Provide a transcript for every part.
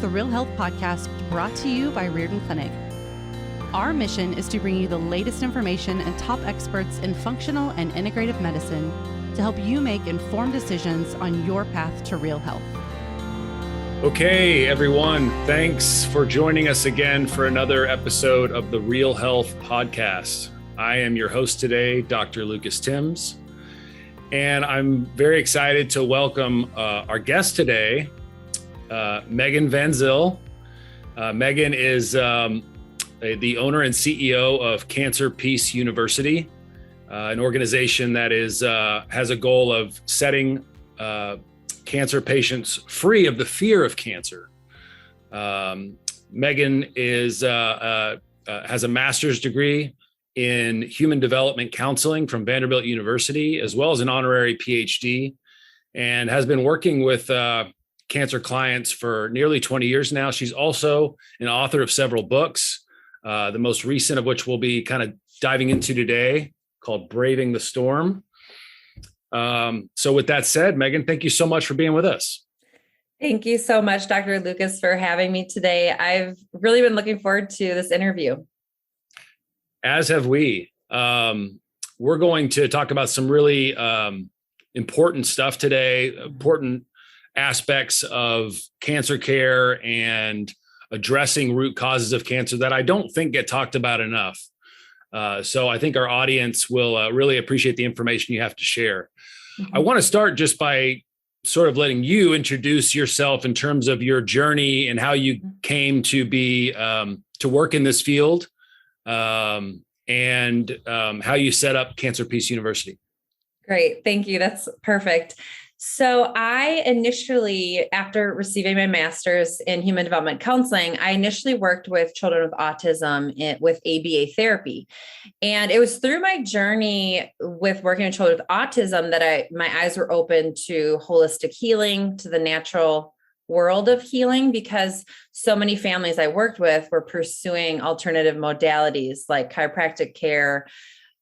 the Real Health Podcast brought to you by Riordan Clinic. Our mission is to bring you the latest information and top experts in functional and integrative medicine to help you make informed decisions on your path to real health. Okay, everyone, thanks for joining us again for another episode of the Real Health Podcast. I am your host today, Dr. Lucas Timms, and I'm very excited to welcome our guest today, Megan Van Zyl. Megan is the owner and CEO of Cancer Peace University, an organization that has a goal of setting cancer patients free of the fear of cancer. Megan has a master's degree in human development counseling from Vanderbilt University, as well as an honorary PhD, and has been working with cancer clients for nearly 20 years now. She's also an author of several books, the most recent of which we'll be kind of diving into today, called Braving the Storm. So with that said, Megan, thank you so much for being with us. Thank you so much, Dr. Lucas, for having me today. I've really been looking forward to this interview. As have we. We're going to talk about some really important stuff today, important aspects of cancer care and addressing root causes of cancer that I don't think get talked about enough. So I think our audience will really appreciate the information you have to share. Mm-hmm. I want to start just by sort of letting you introduce yourself in terms of your journey and how you came to be to work in this field, and how you set up Cancer Peace University. Great. Thank you. That's perfect. So I initially, after receiving my master's in human development counseling, I initially worked with children with autism with ABA therapy. And it was through my journey with working with children with autism that my eyes were open to holistic healing, to the natural world of healing, because so many families I worked with were pursuing alternative modalities like chiropractic care,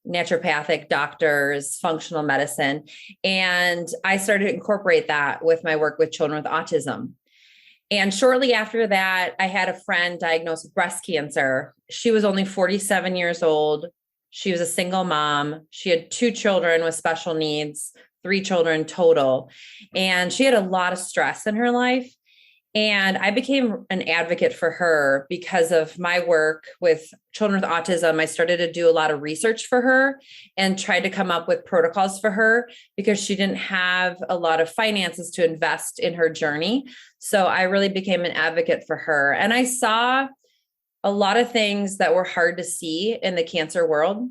naturopathic doctors, functional medicine. And I started to incorporate that with my work with children with autism. And shortly after that, I had a friend diagnosed with breast cancer. She was only 47 years old. She was a single mom. She had 2 children with special needs, 3 children total. And she had a lot of stress in her life. And I became an advocate for her because of my work with children with autism. I started to do a lot of research for her and tried to come up with protocols for her because she didn't have a lot of finances to invest in her journey. So I really became an advocate for her. And I saw a lot of things that were hard to see in the cancer world.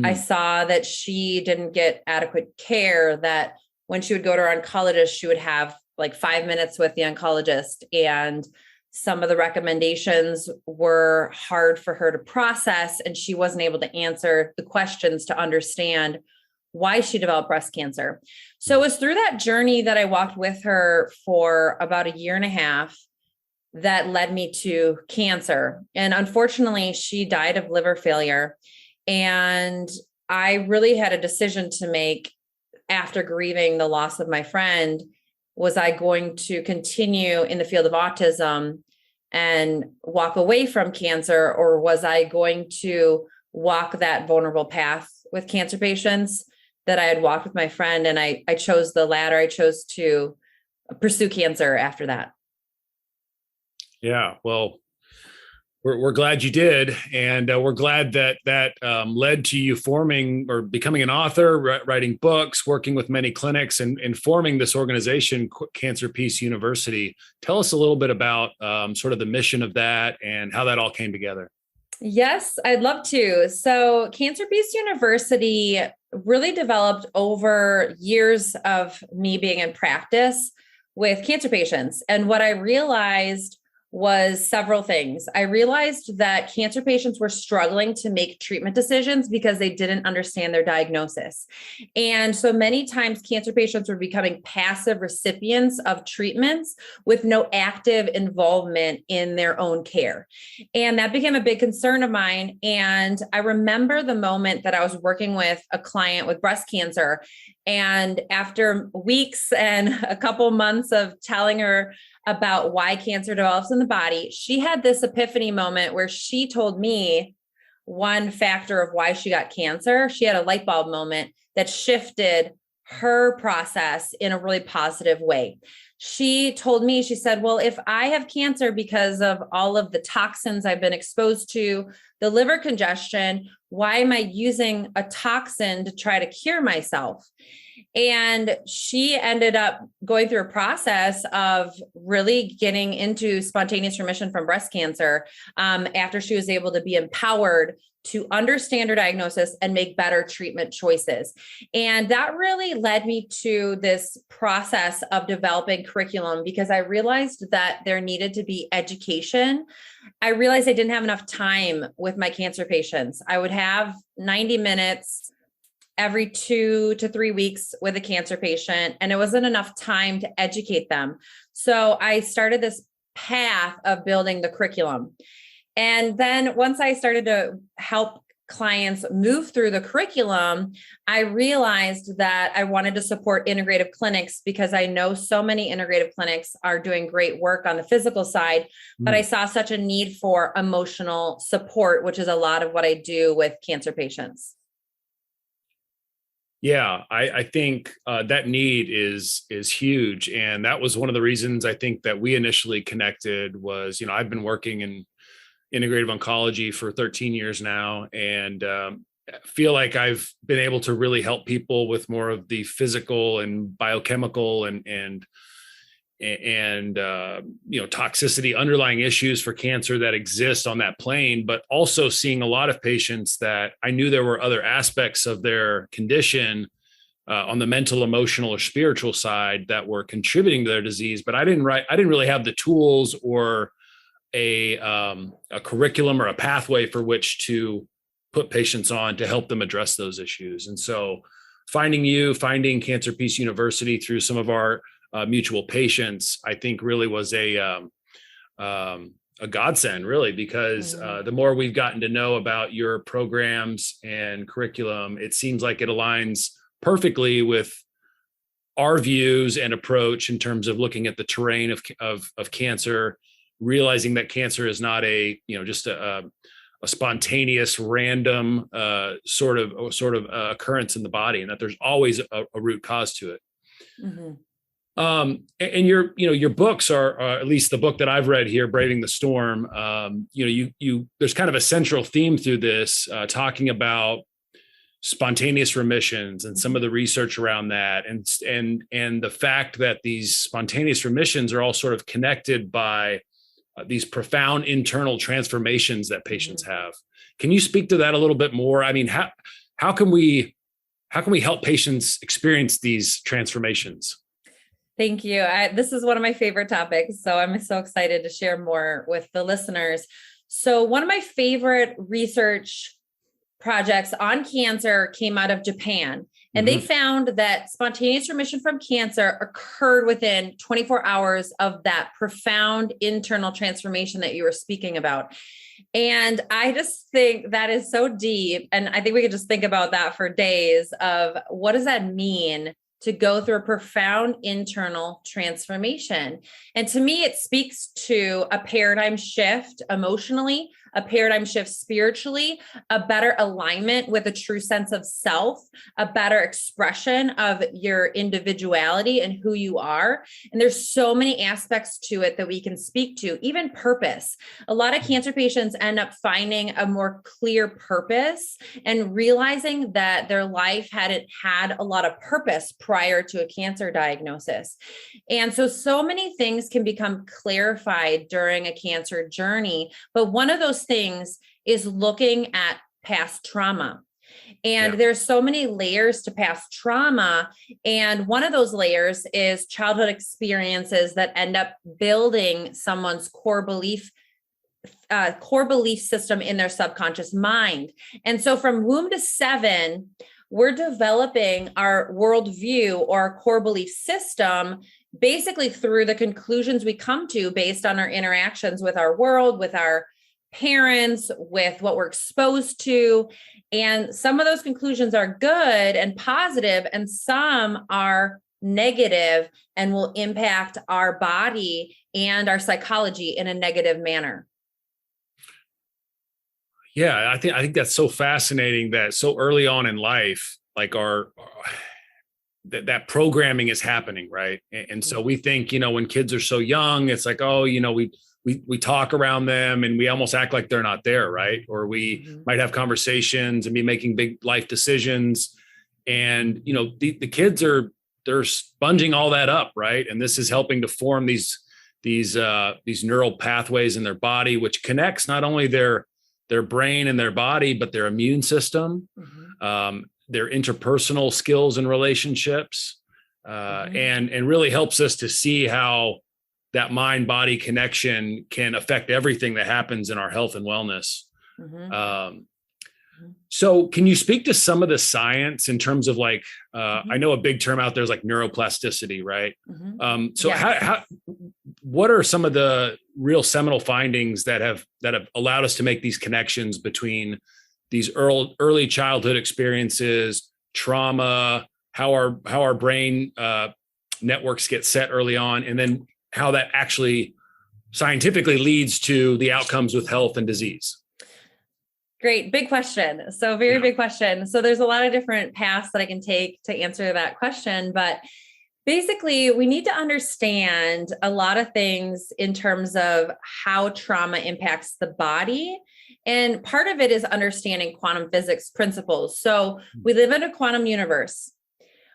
I saw that she didn't get adequate care, that when she would go to her oncologist, she would have like 5 minutes with the oncologist, and some of the recommendations were hard for her to process, and she wasn't able to answer the questions to understand why she developed breast cancer. So it was through that journey that I walked with her for about 1.5 years that led me to cancer. And unfortunately, she died of liver failure. And I really had a decision to make after grieving the loss of my friend. Was I going to continue in the field of autism and walk away from cancer, or was I going to walk that vulnerable path with cancer patients that I had walked with my friend? And I chose the latter. I chose to pursue cancer after that. Yeah, well, we're glad you did, and we're glad that led to you forming or becoming an author, writing books, working with many clinics, and forming this organization, Cancer Peace University. Tell us a little bit about sort of the mission of that and how that all came together. Yes, I'd love to. So Cancer Peace University really developed over years of me being in practice with cancer patients. And what I realized was several things. I realized that cancer patients were struggling to make treatment decisions because they didn't understand their diagnosis. And so many times cancer patients were becoming passive recipients of treatments with no active involvement in their own care. And that became a big concern of mine. And I remember the moment that I was working with a client with breast cancer. And after weeks and a couple months of telling her about why cancer develops in the body, she had this epiphany moment where she told me one factor of why she got cancer. She had a light bulb moment that shifted her process in a really positive way. She told me, she said, well, if I have cancer because of all of the toxins I've been exposed to, the liver congestion, why am I using a toxin to try to cure myself? And she ended up going through a process of really getting into spontaneous remission from breast cancer after she was able to be empowered to understand her diagnosis and make better treatment choices. And that really led me to this process of developing curriculum because I realized that there needed to be education. I realized I didn't have enough time with my cancer patients. I would have 90 minutes every 2 to 3 weeks with a cancer patient, and it wasn't enough time to educate them. So I started this path of building the curriculum. And then once I started to help clients move through the curriculum, I realized that I wanted to support integrative clinics because I know so many integrative clinics are doing great work on the physical side, but I saw such a need for emotional support, which is a lot of what I do with cancer patients. Yeah, I think that need is huge. And that was one of the reasons I think that we initially connected was, I've been working in integrative oncology for 13 years now, and feel like I've been able to really help people with more of the physical and biochemical and toxicity, underlying issues for cancer that exist on that plane, but also seeing a lot of patients that I knew there were other aspects of their condition on the mental, emotional, or spiritual side that were contributing to their disease, but I didn't really have the tools or a curriculum or a pathway for which to put patients on to help them address those issues. And so finding Cancer Peace University through some of our mutual patients, I think really was a godsend, really, because the more we've gotten to know about your programs and curriculum, it seems like it aligns perfectly with our views and approach in terms of looking at the terrain of cancer, realizing that cancer is not just a spontaneous, random sort of occurrence in the body, and that there's always a root cause to it. Mm-hmm. And your books are at least the book that I've read here, Braving the Storm. There's kind of a central theme through this, talking about spontaneous remissions and some of the research around that, and the fact that these spontaneous remissions are all sort of connected by these profound internal transformations that patients have. Can you speak to that a little bit more? I mean, how can we help patients experience these transformations? Thank you. This is one of my favorite topics, so I'm so excited to share more with the listeners. So one of my favorite research projects on cancer came out of Japan, and they found that spontaneous remission from cancer occurred within 24 hours of that profound internal transformation that you were speaking about. And I just think that is so deep. And I think we could just think about that for days of what does that mean to go through a profound internal transformation. And to me, it speaks to a paradigm shift emotionally, a paradigm shift spiritually, a better alignment with a true sense of self, a better expression of your individuality and who you are. And there's so many aspects to it that we can speak to, even purpose. A lot of cancer patients end up finding a more clear purpose and realizing that their life hadn't had a lot of purpose prior to a cancer diagnosis. And so many things can become clarified during a cancer journey. But one of those things is looking at past trauma. And there's so many layers to past trauma. And one of those layers is childhood experiences that end up building someone's core belief system in their subconscious mind. And so from womb to 7, we're developing our worldview or our core belief system basically through the conclusions we come to based on our interactions with our world, with our parents, with what we're exposed to. And some of those conclusions are good and positive, and some are negative and will impact our body and our psychology in a negative manner. Yeah, I think that's so fascinating that so early on in life, like that programming is happening, right? And so we think, when kids are so young, it's like, oh, we talk around them and we almost act like they're not there, right? Or we might have conversations and be making big life decisions, and the kids they're sponging all that up, right? And this is helping to form these neural pathways in their body, which connects not only their brain and their body, but their immune system, their interpersonal skills and relationships, and really helps us to see how that mind-body connection can affect everything that happens in our health and wellness. So can you speak to some of the science in terms of like, I know a big term out there is like neuroplasticity, right? What are some of the real seminal findings that have allowed us to make these connections between these early childhood experiences, trauma, how our brain networks get set early on, and then how that actually scientifically leads to the outcomes with health and disease? Great. Big question. So very big question. So there's a lot of different paths that I can take to answer that question, but basically we need to understand a lot of things in terms of how trauma impacts the body. And part of it is understanding quantum physics principles. So we live in a quantum universe.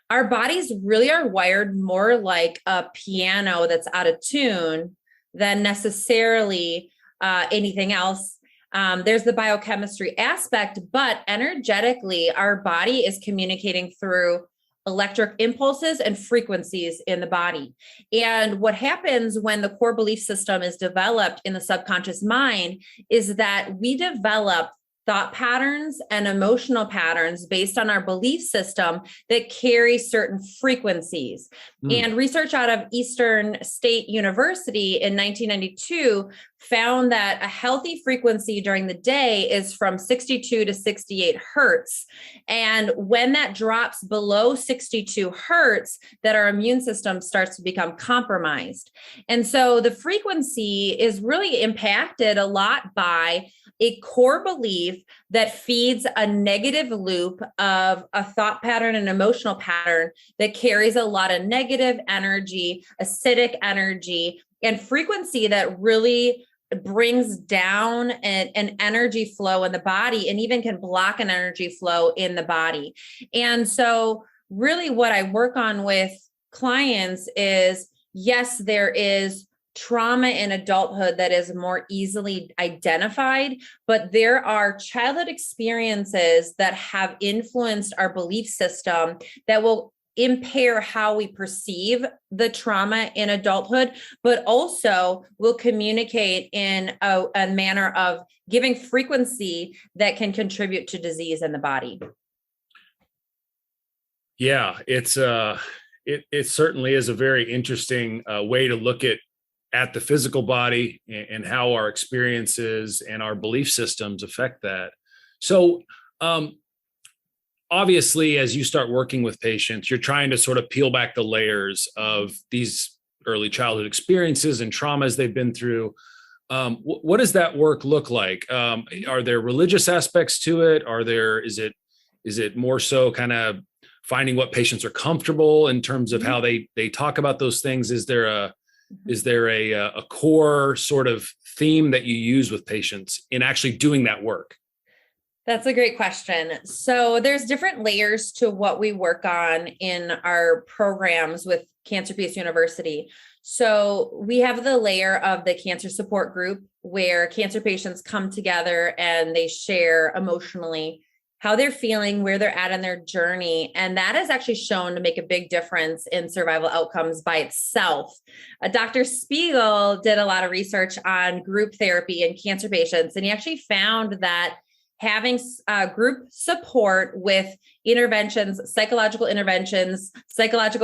Our bodies really are wired more like a piano that's out of tune than necessarily anything else. There's the biochemistry aspect, but energetically, our body is communicating through electric impulses and frequencies in the body. And what happens when the core belief system is developed in the subconscious mind is that we develop thought patterns and emotional patterns based on our belief system that carry certain frequencies. And research out of Eastern State University in 1992 found that a healthy frequency during the day is from 62 to 68 hertz. And when that drops below 62 hertz, that our immune system starts to become compromised. And so the frequency is really impacted a lot by a core belief that feeds a negative loop of a thought pattern and emotional pattern that carries a lot of negative energy, acidic energy, and frequency that really brings down an energy flow in the body and even can block an energy flow in the body. And so really what I work on with clients is, yes, there is trauma in adulthood that is more easily identified, but there are childhood experiences that have influenced our belief system that will impair how we perceive the trauma in adulthood, but also will communicate in a manner of giving frequency that can contribute to disease in the body. Yeah, it certainly is a very interesting way to look at the physical body and how our experiences and our belief systems affect that. So, obviously, as you start working with patients, you're trying to sort of peel back the layers of these early childhood experiences and traumas they've been through. What does that work look like? Are there religious aspects to it? Is it more so kind of finding what patients are comfortable in terms of how they talk about those things? Is there a core sort of theme that you use with patients in actually doing that work? That's a great question. So there's different layers to what we work on in our programs with Cancer Peace University. So we have the layer of the cancer support group where cancer patients come together and they share emotionally how they're feeling, where they're at in their journey. And that has actually shown to make a big difference in survival outcomes by itself. Dr. Spiegel did a lot of research on group therapy in cancer patients, and he actually found that having group support with interventions, psychological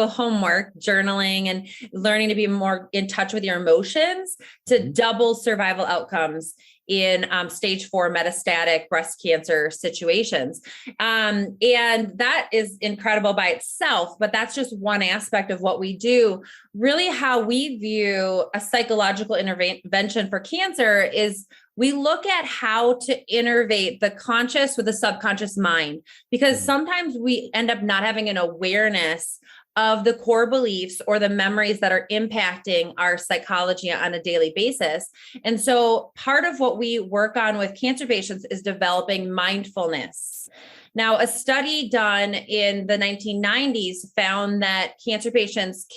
homework, journaling, and learning to be more in touch with your emotions to double survival outcomes in stage 4 metastatic breast cancer situations. And that is incredible by itself, but that's just one aspect of what we do. Really, how we view a psychological intervention for cancer is we look at how to innervate the conscious with the subconscious mind, because sometimes we end up not having an awareness of the core beliefs or the memories that are impacting our psychology on a daily basis. And so part of what we work on with cancer patients is developing mindfulness. Now, a study done in the 1990s found that cancer patients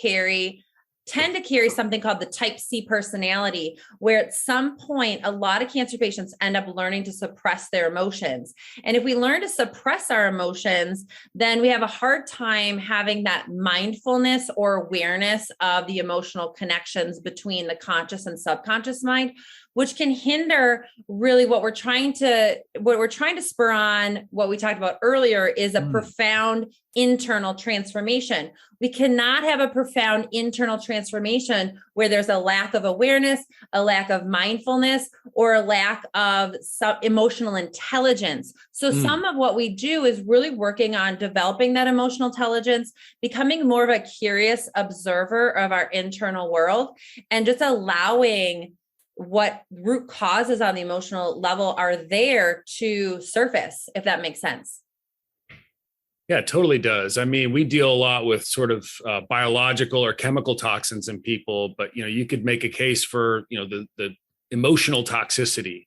tend to carry something called the type C personality, where at some point, a lot of cancer patients end up learning to suppress their emotions. And if we learn to suppress our emotions, then we have a hard time having that mindfulness or awareness of the emotional connections between the conscious and subconscious mind, which can hinder really what we're trying to spur on. What we talked about earlier is a profound internal transformation. We cannot have a profound internal transformation where there's a lack of awareness, a lack of mindfulness, or a lack of emotional intelligence. So some of what we do is really working on developing that emotional intelligence, becoming more of a curious observer of our internal world, and just allowing what root causes on the emotional level are there to surface, if that makes sense. Yeah, it totally does. I mean, we deal a lot with sort of biological or chemical toxins in people, but you could make a case for the emotional toxicity,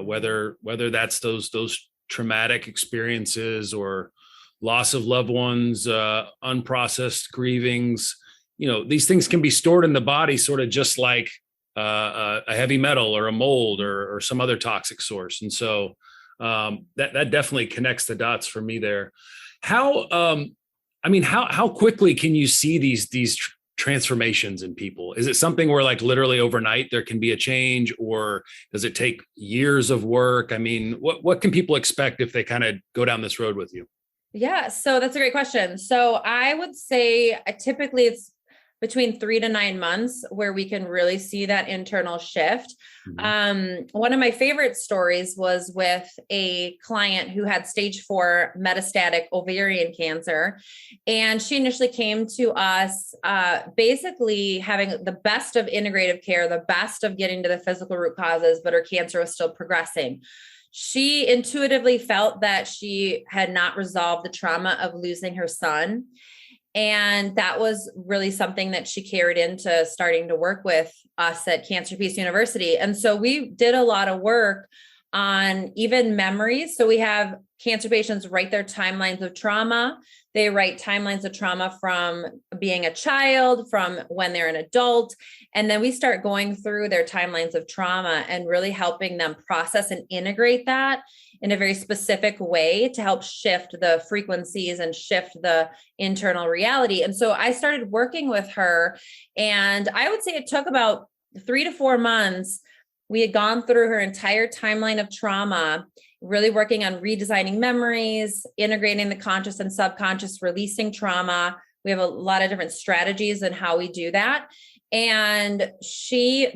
whether that's those traumatic experiences or loss of loved ones, unprocessed grievings. These things can be stored in the body, sort of just like a heavy metal or a mold or some other toxic source. And so that definitely connects the dots for me there. How quickly can you see these transformations in people? Is it something where like literally overnight there can be a change, or does it take years of work? I mean, what can people expect if they kind of go down this road with you? Yeah, so that's a great question. So I would say typically it's between 3 to 9 months where we can really see that internal shift. One of my favorite stories was with a client who had stage 4 metastatic ovarian cancer. And she initially came to us basically having the best of integrative care, the best of getting to the physical root causes, but her cancer was still progressing. She intuitively felt that she had not resolved the trauma of losing her son. And that was really something that she carried into starting to work with us at Cancer Peace University. And so we did a lot of work on even memories. So we have cancer patients write their timelines of trauma. They write timelines of trauma from being a child, from when they're an adult. And then we start going through their timelines of trauma and really helping them process and integrate that in a very specific way to help shift the frequencies and shift the internal reality. And so I started working with her, and I would say it took about 3 to 4 months. We had gone through her entire timeline of trauma, really working on redesigning memories, integrating the conscious and subconscious, releasing trauma. We have a lot of different strategies in how we do that. And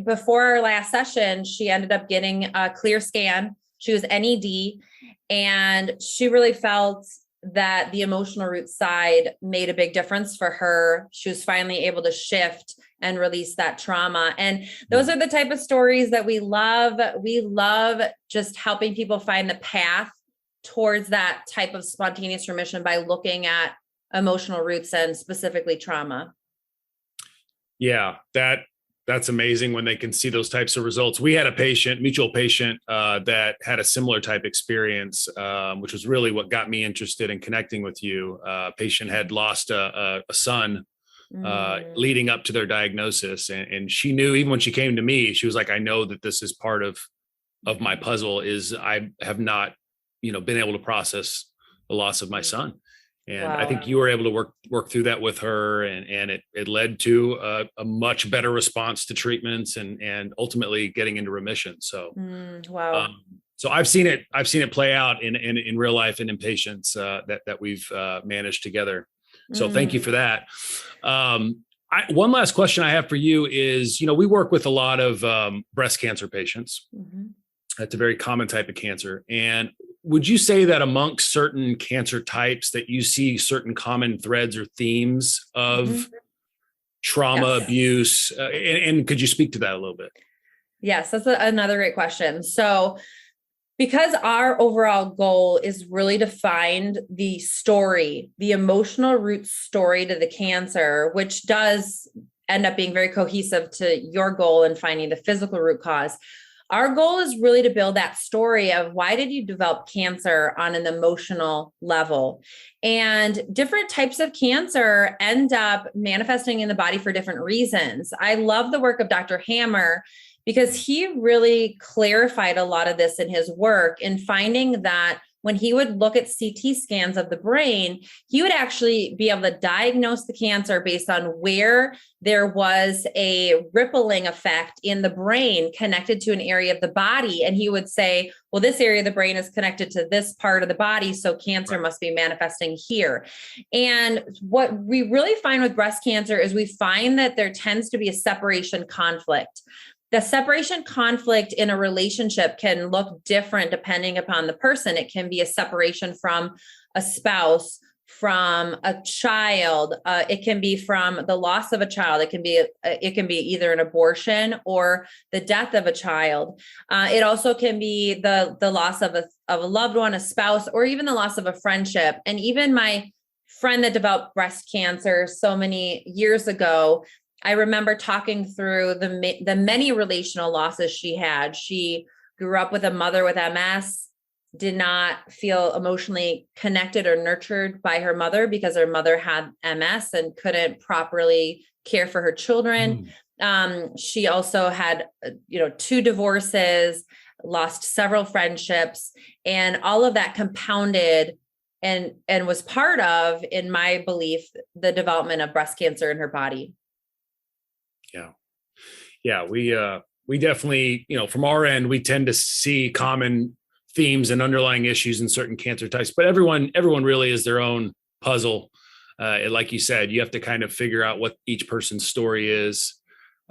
before our last session, she ended up getting a clear scan. She was NED, and she really felt that the emotional root side made a big difference for her. She was finally able to shift and release that trauma. And those are the type of stories that we love. We love just helping people find the path towards that type of spontaneous remission by looking at emotional roots and specifically trauma. Yeah, that's amazing when they can see those types of results. We had a mutual patient that had a similar type experience, which was really what got me interested in connecting with you. Patient had lost a son leading up to their diagnosis. And she knew, even when she came to me, she was like, I know that this is part of my puzzle, is I have not, been able to process the loss of my son. And wow. I think you were able to work through that with her, and it led to a much better response to treatments and ultimately getting into remission. So, wow. So I've seen it play out in real life and in patients that we've managed together. So thank you for that. One last question I have for you is, we work with a lot of breast cancer patients. Mm-hmm. That's a very common type of cancer. And would you say that amongst certain cancer types that you see certain common threads or themes of trauma, abuse? And could you speak to that a little bit? Yes, that's another great question. So because our overall goal is really to find the story, the emotional root story to the cancer, which does end up being very cohesive to your goal in finding the physical root cause. Our goal is really to build that story of why did you develop cancer on an emotional level? And different types of cancer end up manifesting in the body for different reasons. I love the work of Dr. Hammer because he really clarified a lot of this in his work in finding that when he would look at CT scans of the brain, he would actually be able to diagnose the cancer based on where there was a rippling effect in the brain connected to an area of the body. And he would say, well, this area of the brain is connected to this part of the body, so cancer must be manifesting here. And what we really find with breast cancer is we find that there tends to be a separation conflict. The separation conflict in a relationship can look different depending upon the person. It can be a separation from a spouse, from a child. It can be from the loss of a child. It can be either an abortion or the death of a child. It also can be the loss of a loved one, a spouse, or even the loss of a friendship. And even my friend that developed breast cancer so many years ago, I remember talking through the many relational losses she had. She grew up with a mother with MS, did not feel emotionally connected or nurtured by her mother because her mother had MS and couldn't properly care for her children. She also had, 2 divorces, lost several friendships, and all of that compounded and was part of, in my belief, the development of breast cancer in her body. Yeah. We definitely, from our end, we tend to see common themes and underlying issues in certain cancer types, but everyone really is their own puzzle. Like you said, you have to kind of figure out what each person's story is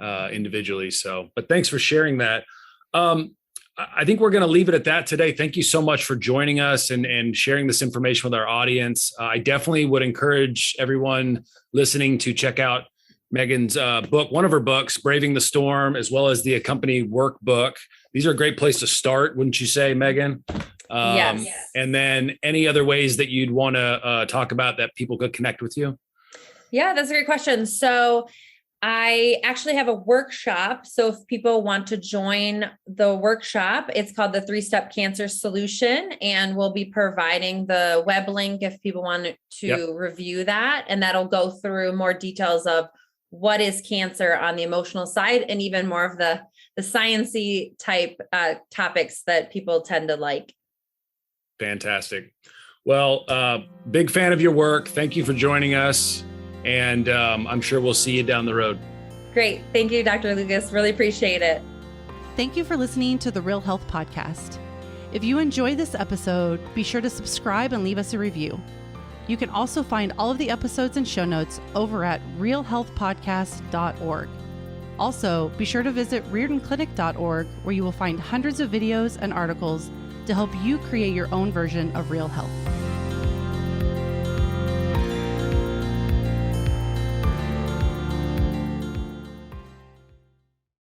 individually. So, but thanks for sharing that. I think we're going to leave it at that today. Thank you so much for joining us and sharing this information with our audience. I definitely would encourage everyone listening to check out Megan's book, one of her books, Braving the Storm, as well as the accompanying workbook. These are a great place to start, wouldn't you say, Megan? Yes. And then any other ways that you'd want to talk about that people could connect with you? Yeah, that's a great question. So I actually have a workshop. So if people want to join the workshop, it's called the 3-Step Cancer Solution. And we'll be providing the web link if people want to review that. And that'll go through more details of what is cancer on the emotional side and even more of the science-y type topics that people tend to like. Fantastic. Well, big fan of your work. Thank you for joining us. And I'm sure we'll see you down the road. Great. Thank you, Dr. Lucas. Really appreciate it. Thank you for listening to the Real Health Podcast. If you enjoyed this episode, be sure to subscribe and leave us a review. You can also find all of the episodes and show notes over at realhealthpodcast.org. Also, be sure to visit riordanclinic.org, where you will find hundreds of videos and articles to help you create your own version of real health.